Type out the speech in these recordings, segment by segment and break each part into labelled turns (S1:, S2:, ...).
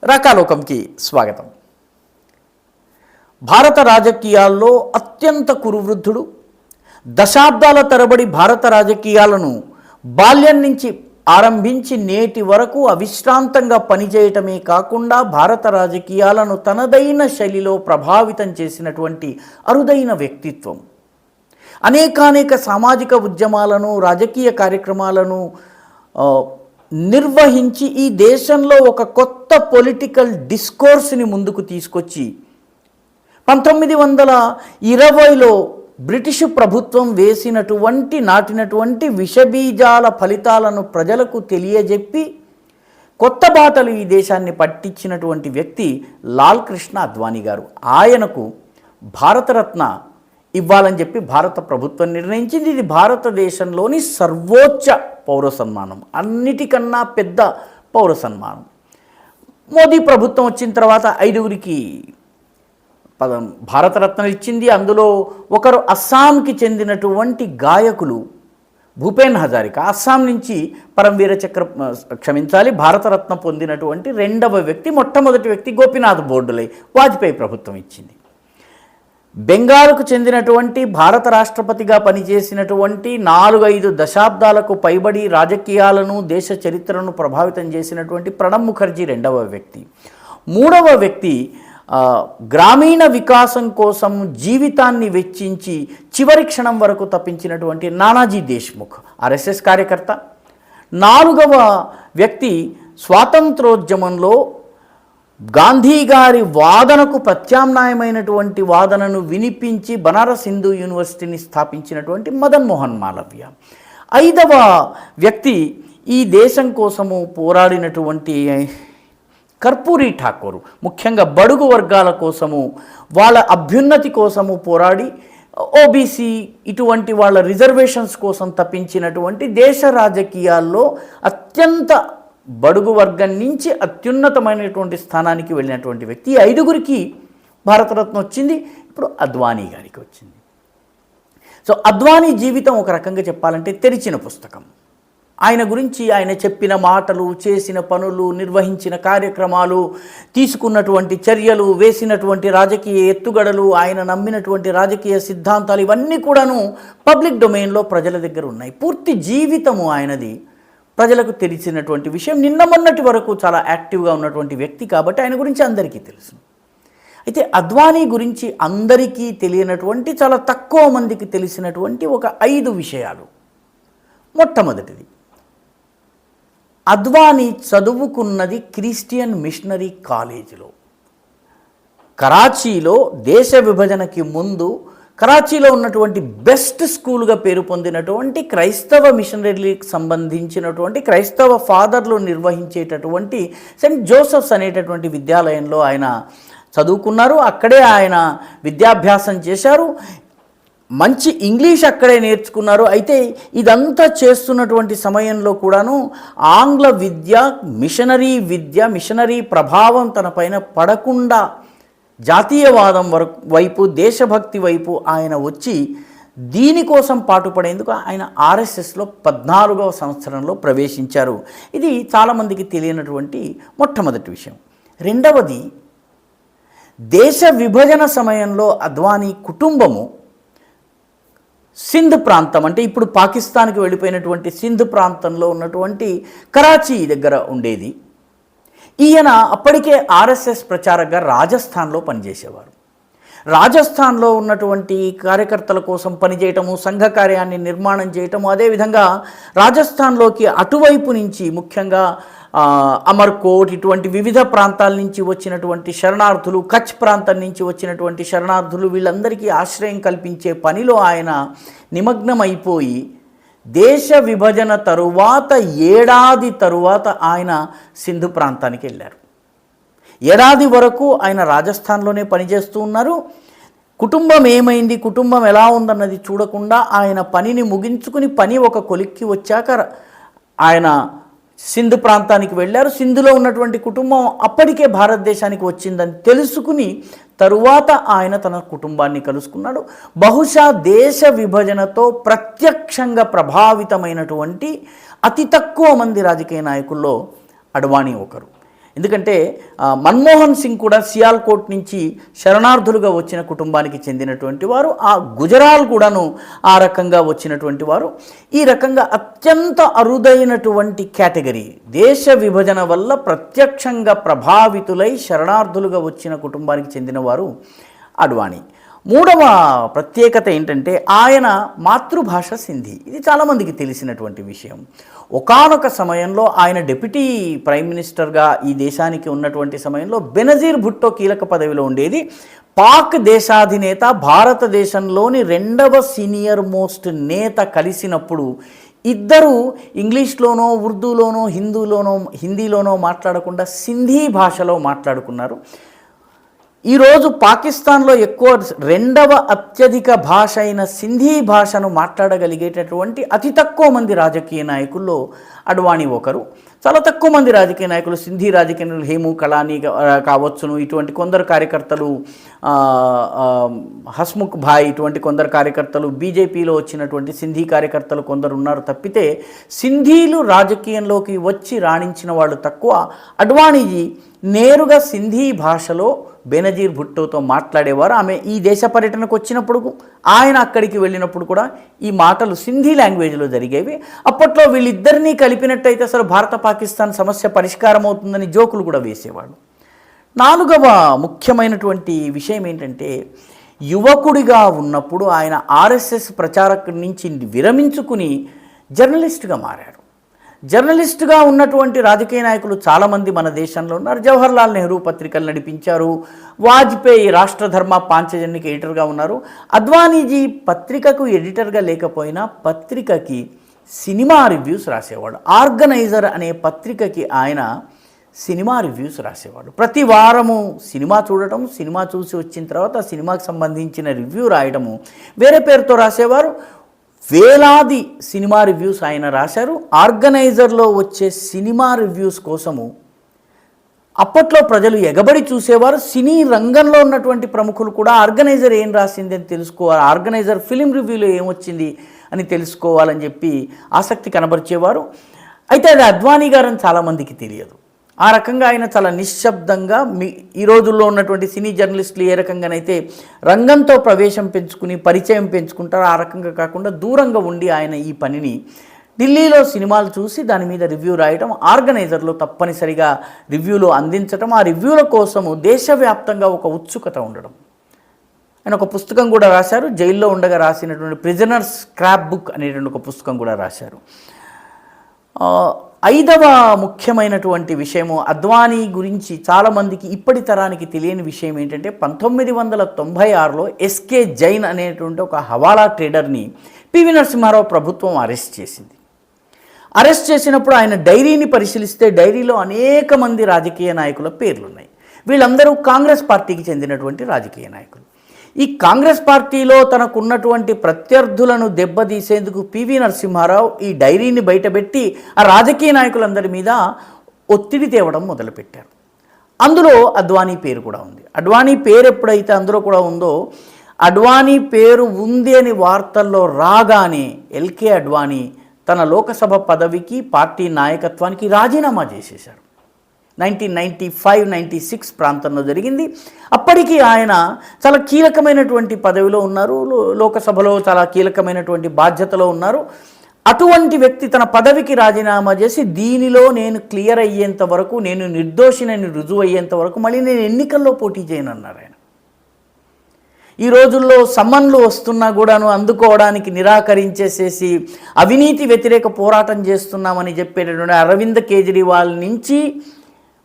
S1: రకాలోకంకి స్వాగతం. భారత రాజకీయాల్లో అత్యంత కురువృద్ధుడు, దశాబ్దాల తరబడి భారత రాజకీయాలను బాల్యం నుంచి ఆరంభించి నేటి వరకు అవిశ్రాంతంగా పనిచేయటమే కాకుండా భారత రాజకీయాలను తనదైన శైలిలో ప్రభావితం చేసినటువంటి అరుదైన వ్యక్తిత్వం. అనేకానేక సామాజిక ఉద్యమాలను, రాజకీయ కార్యక్రమాలను నిర్వహించి ఈ దేశంలో ఒక కొత్త పొలిటికల్ డిస్కోర్స్ని ముందుకు తీసుకొచ్చి 1920లో బ్రిటిషు ప్రభుత్వం నాటినటువంటి విషబీజాల ఫలితాలను ప్రజలకు తెలియజెప్పి కొత్త బాటలు ఈ దేశాన్ని పట్టించినటువంటి వ్యక్తి లాల్ కృష్ణ అద్వానీ గారు. ఆయనకు భారతరత్న ఇవ్వాలని చెప్పి భారత ప్రభుత్వం నిర్ణయించింది. ఇది భారతదేశంలోని సర్వోచ్చ పౌర సన్మానం, అన్నిటికన్నా పెద్ద పౌర సన్మానం. మోదీ ప్రభుత్వం వచ్చిన తర్వాత 5గురికి భారతరత్న ఇచ్చింది. అందులో ఒకరు అస్సాంకి చెందినటువంటి గాయకులు భూపేన్ హజారికా, అస్సాం నుంచి పరమవీర చక్ర భారతరత్న పొందినటువంటి రెండవ వ్యక్తి. మొట్టమొదటి వ్యక్తి గోపీనాథ్ బోర్డులై వాజ్పేయి ప్రభుత్వం ఇచ్చింది. బెంగాల్కు చెందినటువంటి భారత రాష్ట్రపతిగా పనిచేసినటువంటి 4-5 దశాబ్దాలకు పైబడి రాజకీయాలను, దేశ చరిత్రను ప్రభావితం చేసినటువంటి ప్రణబ్ ముఖర్జీ రెండవ వ్యక్తి. మూడవ వ్యక్తి గ్రామీణ వికాసం కోసం జీవితాన్ని వెచ్చించి చివరి క్షణం వరకు తప్పించినటువంటి నానాజీ దేశ్ముఖ్, ఆర్ఎస్ఎస్ కార్యకర్త. 4వ వ్యక్తి స్వాతంత్రోద్యమంలో గాంధీ గారి వాదనకు ప్రత్యామ్నాయమైనటువంటి వాదనను వినిపించి బనారస్ హిందూ యూనివర్సిటీని స్థాపించినటువంటి మదన్ మోహన్ మాలవ్య. 5వ వ్యక్తి ఈ దేశం కోసము పోరాడినటువంటి కర్పూరి ఠాకూర్, ముఖ్యంగా బడుగు వర్గాల కోసము, వాళ్ళ అభ్యున్నతి కోసము పోరాడి ఓబీసీ ఇటువంటి వాళ్ళ రిజర్వేషన్స్ కోసం తప్పించినటువంటి దేశ రాజకీయాల్లో అత్యంత బడుగు వర్గం నుంచి అత్యున్నతమైనటువంటి స్థానానికి వెళ్ళినటువంటి వ్యక్తి. 5గురికి భారతరత్న వచ్చింది. ఇప్పుడు అద్వానీ గారికి వచ్చింది. సో అద్వానీ జీవితం ఒక రకంగా చెప్పాలంటే తెరిచిన పుస్తకం. ఆయన గురించి ఆయన చెప్పిన మాటలు, చేసిన పనులు, నిర్వహించిన కార్యక్రమాలు, తీసుకున్నటువంటి చర్యలు, వేసినటువంటి రాజకీయ ఎత్తుగడలు, ఆయన నమ్మినటువంటి రాజకీయ సిద్ధాంతాలు ఇవన్నీ కూడాను పబ్లిక్ డొమైన్లో ప్రజల దగ్గర ఉన్నాయి. పూర్తి జీవితము ఆయనది ప్రజలకు తెలిసినటువంటి విషయం. నిన్న మొన్నటి వరకు చాలా యాక్టివ్గా ఉన్నటువంటి వ్యక్తి కాబట్టి ఆయన గురించి అందరికీ తెలుసు. అయితే అద్వానీ గురించి అందరికీ తెలియనటువంటి, చాలా తక్కువ మందికి తెలిసినటువంటి ఒక 5 విషయాలు. మొట్టమొదటిది, అద్వానీ చదువుకున్నది క్రిస్టియన్ మిషనరీ కాలేజీలో. కరాచీలో దేశ విభజనకి ముందు కరాచీలో ఉన్నటువంటి బెస్ట్ స్కూల్గా పేరు పొందినటువంటి క్రైస్తవ మిషనరీకి సంబంధించినటువంటి క్రైస్తవ ఫాదర్లు నిర్వహించేటటువంటి సెయింట్ జోసెఫ్స్ అనేటటువంటి విద్యాలయంలో ఆయన చదువుకున్నారు. అక్కడే ఆయన విద్యాభ్యాసం చేశారు. మంచి ఇంగ్లీష్ అక్కడే నేర్చుకున్నారు. అయితే ఇదంతా చేస్తున్నటువంటి సమయంలో కూడాను ఆంగ్ల విద్య, మిషనరీ ప్రభావం తన పైన పడకుండా జాతీయవాదం వైపు, దేశభక్తి వైపు ఆయన వచ్చి దీనికోసం పాటుపడేందుకు ఆయన ఆర్ఎస్ఎస్లో 14వ సంవత్సరంలో ప్రవేశించారు. ఇది చాలామందికి తెలియనటువంటి మొట్టమొదటి విషయం. రెండవది, దేశ విభజన సమయంలో అద్వానీ కుటుంబము సింధ్ ప్రాంతం, అంటే ఇప్పుడు పాకిస్తాన్కి వెళ్ళిపోయినటువంటి సింధ్ ప్రాంతంలో ఉన్నటువంటి కరాచీ దగ్గర ఉండేది. ఈయన అప్పటికే ఆర్ఎస్ఎస్ ప్రచారకగా రాజస్థాన్లో పనిచేసేవారు. రాజస్థాన్లో ఉన్నటువంటి కార్యకర్తల కోసం పనిచేయటము, సంఘ కార్యాన్ని నిర్మాణం చేయటము, అదేవిధంగా రాజస్థాన్లోకి అటువైపు నుంచి ముఖ్యంగా అమర్కోట్ ఇటువంటి వివిధ ప్రాంతాల నుంచి వచ్చినటువంటి శరణార్థులు, కచ్ ప్రాంతం నుంచి వచ్చినటువంటి శరణార్థులు, వీళ్ళందరికీ ఆశ్రయం కల్పించే పనిలో ఆయన నిమగ్నమైపోయి దేశ విభజన తరువాత 1 ఏడాది తరువాత ఆయన సింధు ప్రాంతానికి వెళ్ళారు. 1 ఏడాది వరకు ఆయన రాజస్థాన్లోనే పనిచేస్తూ ఉన్నారు. కుటుంబం ఏమైంది, కుటుంబం ఎలా ఉందన్నది చూడకుండా ఆయన పనిని ముగించుకుని పని ఒక కొలిక్కి వచ్చాక ఆయన సింధు ప్రాంతానికి వెళ్ళారు. సింధులో ఉన్నటువంటి కుటుంబం అప్పటికే భారతదేశానికి వచ్చిందని తెలుసుకుని తరువాత ఆయన తన కుటుంబాన్ని కలుసుకున్నాడు. బహుశా దేశ విభజనతో ప్రత్యక్షంగా ప్రభావితమైనటువంటి అతి తక్కువ మంది రాజకీయ నాయకుల్లో అడ్వాణీ ఒకరు. ఎందుకంటే మన్మోహన్ సింగ్ కూడా సియాల్కోట్ నుంచి శరణార్థులుగా వచ్చిన కుటుంబానికి చెందినటువంటి వారు, ఆ గుజరాల్ కూడాను ఆ రకంగా వచ్చినటువంటి వారు. ఈ రకంగా అత్యంత అరుదైనటువంటి కేటగిరీ, దేశ విభజన వల్ల ప్రత్యక్షంగా ప్రభావితులై శరణార్థులుగా వచ్చిన కుటుంబానికి చెందినవారు అడ్వాణీ. మూడవ ప్రత్యేకత ఏంటంటే ఆయన మాతృభాష సింధీ. ఇది చాలామందికి తెలిసినటువంటి విషయం. ఒకానొక సమయంలో ఆయన డిప్యూటీ ప్రైమ్ మినిస్టర్గా ఈ దేశానికి ఉన్నటువంటి సమయంలో బెనజీర్ భుట్టో కీలక పదవిలో ఉండేది. పాక్ దేశాధినేత భారతదేశంలోని రెండవ సీనియర్ మోస్ట్ నేత కలిసినప్పుడు ఇద్దరు ఇంగ్లీష్లోనో ఉర్దూలోనో హిందీలోనో మాట్లాడకుండా సింధీ భాషలో మాట్లాడుకున్నారు. ఈరోజు పాకిస్తాన్లో రెండవ అత్యధిక భాష అయిన సింధీ భాషను మాట్లాడగలిగేటటువంటి అతి తక్కువ మంది రాజకీయ నాయకుల్లో అడ్వాణీ ఒకరు. చాలా తక్కువ మంది రాజకీయ నాయకులు, సింధీ రాజకీయ నాయకులు హేము కలానీ కావచ్చును, ఇటువంటి కొందరు కార్యకర్తలు, హస్ముఖ్ భాయ్, ఇటువంటి కొందరు కార్యకర్తలు, బీజేపీలో వచ్చినటువంటి సింధీ కార్యకర్తలు కొందరు ఉన్నారు తప్పితే సింధీలు రాజకీయంలోకి వచ్చి రాణించిన వాళ్ళు తక్కువ. అడ్వాణీజీ నేరుగా సింధీ భాషలో బెనజీర్ భుట్టోతో మాట్లాడేవారు. ఆమె ఈ దేశ పర్యటనకు వచ్చినప్పుడు, ఆయన అక్కడికి వెళ్ళినప్పుడు కూడా ఈ మాటలు సింధీ లాంగ్వేజ్లో జరిగేవి. అప్పట్లో వీళ్ళిద్దరినీ కలిపినట్టయితే అసలు భారత పాకిస్తాన్ సమస్య పరిష్కారం అవుతుందని జోకులు కూడా వేసేవాడు. నాలుగవ ముఖ్యమైనటువంటి విషయం ఏంటంటే, యువకుడిగా ఉన్నప్పుడు ఆయన ఆర్ఎస్ఎస్ ప్రచారకుడి నుంచి విరమించుకుని జర్నలిస్టుగా మారారు. జర్నలిస్టుగా ఉన్నటువంటి రాజకీయ నాయకులు చాలామంది మన దేశంలో ఉన్నారు. జవహర్లాల్ నెహ్రూ పత్రికలు నడిపించారు. వాజ్పేయి రాష్ట్రధర్మ పాంచజన్యకి ఎడిటర్గా ఉన్నారు. అద్వానీజీ పత్రికకు ఎడిటర్గా లేకపోయినా పత్రికకి సినిమా రివ్యూస్ రాసేవాడు. ఆర్గనైజర్ అనే పత్రికకి ఆయన సినిమా రివ్యూస్ రాసేవాడు. ప్రతి వారము సినిమా చూడటం, సినిమా చూసి వచ్చిన తర్వాత సినిమాకి సంబంధించిన రివ్యూ రాయడము, వేరే పేరుతో రాసేవారు. వేలాది సినిమా రివ్యూస్ ఆయన రాశారు. ఆర్గనైజర్లో వచ్చే సినిమా రివ్యూస్ కోసము అప్పట్లో ప్రజలు ఎగబడి చూసేవారు. సినీ రంగంలో ఉన్నటువంటి ప్రముఖులు కూడా ఆర్గనైజర్ ఏం రాసింది అని తెలుసుకోవాలి, ఆర్గనైజర్ ఫిలిం రివ్యూలో ఏమొచ్చింది అని తెలుసుకోవాలని చెప్పి ఆసక్తి కనబరిచేవారు. అయితే అది అద్వానీ గారని చాలామందికి తెలియదు. ఆ రకంగా ఆయన చాలా నిశ్శబ్దంగా ఈ రోజుల్లో ఉన్నటువంటి సినీ జర్నలిస్టులు ఏ రకంగానైతే రంగంతో ప్రవేశం పెంచుకుని పరిచయం పెంచుకుంటారో ఆ రకంగా కాకుండా దూరంగా ఉండి ఆయన ఈ పనిని ఢిల్లీలో సినిమాలు చూసి దాని మీద రివ్యూ రాయడం, ఆర్గనైజర్లో తప్పనిసరిగా రివ్యూలు అందించడం, ఆ రివ్యూల కోసము దేశవ్యాప్తంగా ఒక ఉత్సుకత ఉండడం. ఆయన ఒక పుస్తకం కూడా రాశారు. జైల్లో ఉండగా రాసినటువంటి ప్రిజనర్స్ స్క్రాప్ బుక్ అనేటువంటి ఒక పుస్తకం కూడా రాశారు. ఐదవ ముఖ్యమైనటువంటి విషయము అద్వానీ గురించి చాలామందికి ఇప్పటి తరానికి తెలియని విషయం ఏంటంటే 1996లో ఎస్కే జైన్ అనేటువంటి ఒక హవాలా ట్రేడర్ని పివి నరసింహారావు ప్రభుత్వం అరెస్ట్ చేసింది. అరెస్ట్ చేసినప్పుడు ఆయన డైరీని పరిశీలిస్తే డైరీలో అనేక మంది రాజకీయ నాయకుల పేర్లున్నాయి. వీళ్ళందరూ కాంగ్రెస్ పార్టీకి చెందినటువంటి రాజకీయ నాయకులు. ఈ కాంగ్రెస్ పార్టీలో తనకున్నటువంటి ప్రత్యర్థులను దెబ్బతీసేందుకు పివి నరసింహారావు ఈ డైరీని బయటపెట్టి ఆ రాజకీయ నాయకులందరి మీద ఒత్తిడి తేవడం మొదలుపెట్టారు. అందులో అద్వానీ పేరు కూడా ఉంది. అడ్వానీ పేరు ఎప్పుడైతే అందులో కూడా ఉందో, అడ్వానీ పేరు ఉంది అని వార్తల్లో రాగానే ఎల్కే అడ్వానీ తన లోకసభ పదవికి పార్టీ నాయకత్వానికి రాజీనామా చేసేశారు. 1995-96 ప్రాంతంలో జరిగింది. అప్పటికి ఆయన చాలా కీలకమైనటువంటి పదవిలో ఉన్నారు, లోకసభలో చాలా కీలకమైనటువంటి బాధ్యతలో ఉన్నారు. అటువంటి వ్యక్తి తన పదవికి రాజీనామా చేసి దీనిలో నేను క్లియర్ అయ్యేంత వరకు, నేను నిర్దోషినని రుజువు అయ్యేంత వరకు మళ్ళీ నేను ఎన్నికల్లో పోటీ చేయనన్నారు ఆయన. ఈ రోజుల్లో సమ్మన్లు వస్తున్నా కూడాను అందుకోవడానికి నిరాకరించేసేసి అవినీతి వ్యతిరేక పోరాటం చేస్తున్నామని చెప్పేటటువంటి అరవింద్ కేజ్రీవాల్ నుంచి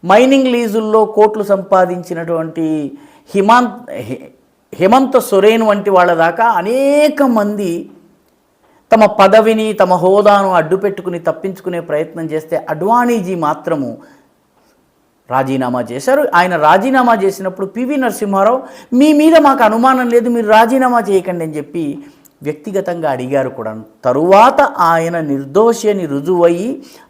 S1: మైనింగ్ లీజుల్లో కోట్లు సంపాదించినటువంటి హేమంత్ సొరేన్ వంటి వాళ్ళ దాకా అనేక మంది తమ పదవిని, తమ హోదాను అడ్డుపెట్టుకుని తప్పించుకునే ప్రయత్నం చేస్తే అడ్వానీజీ మాత్రము రాజీనామా చేశారు. ఆయన రాజీనామా చేసినప్పుడు పివి నరసింహారావు మీ మీద మాకు అనుమానం లేదు, మీరు రాజీనామా చేయకండి అని చెప్పి వ్యక్తిగతంగా అడిగారు కూడా. తరువాత ఆయన నిర్దోషి అని రుజువయ్యి,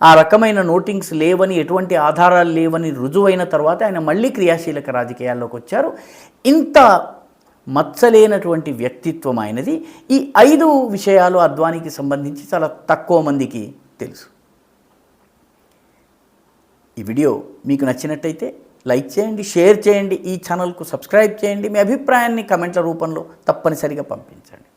S1: ఆ రకమైన నోటింగ్స్ లేవని, ఎటువంటి ఆధారాలు లేవని రుజువైన తర్వాత ఆయన మళ్ళీ క్రియాశీలక రాజకీయాల్లోకి వచ్చారు. ఇంత మచ్చలేనటువంటి వ్యక్తిత్వం ఆయనది. ఈ 5 విషయాలు అద్వానీకి సంబంధించి చాలా తక్కువ మందికి తెలుసు. ఈ వీడియో మీకు నచ్చినట్టయితే లైక్ చేయండి, షేర్ చేయండి, ఈ ఛానల్కు సబ్స్క్రైబ్ చేయండి, మీ అభిప్రాయాన్ని కమెంట్ల రూపంలో తప్పనిసరిగా పంపించండి.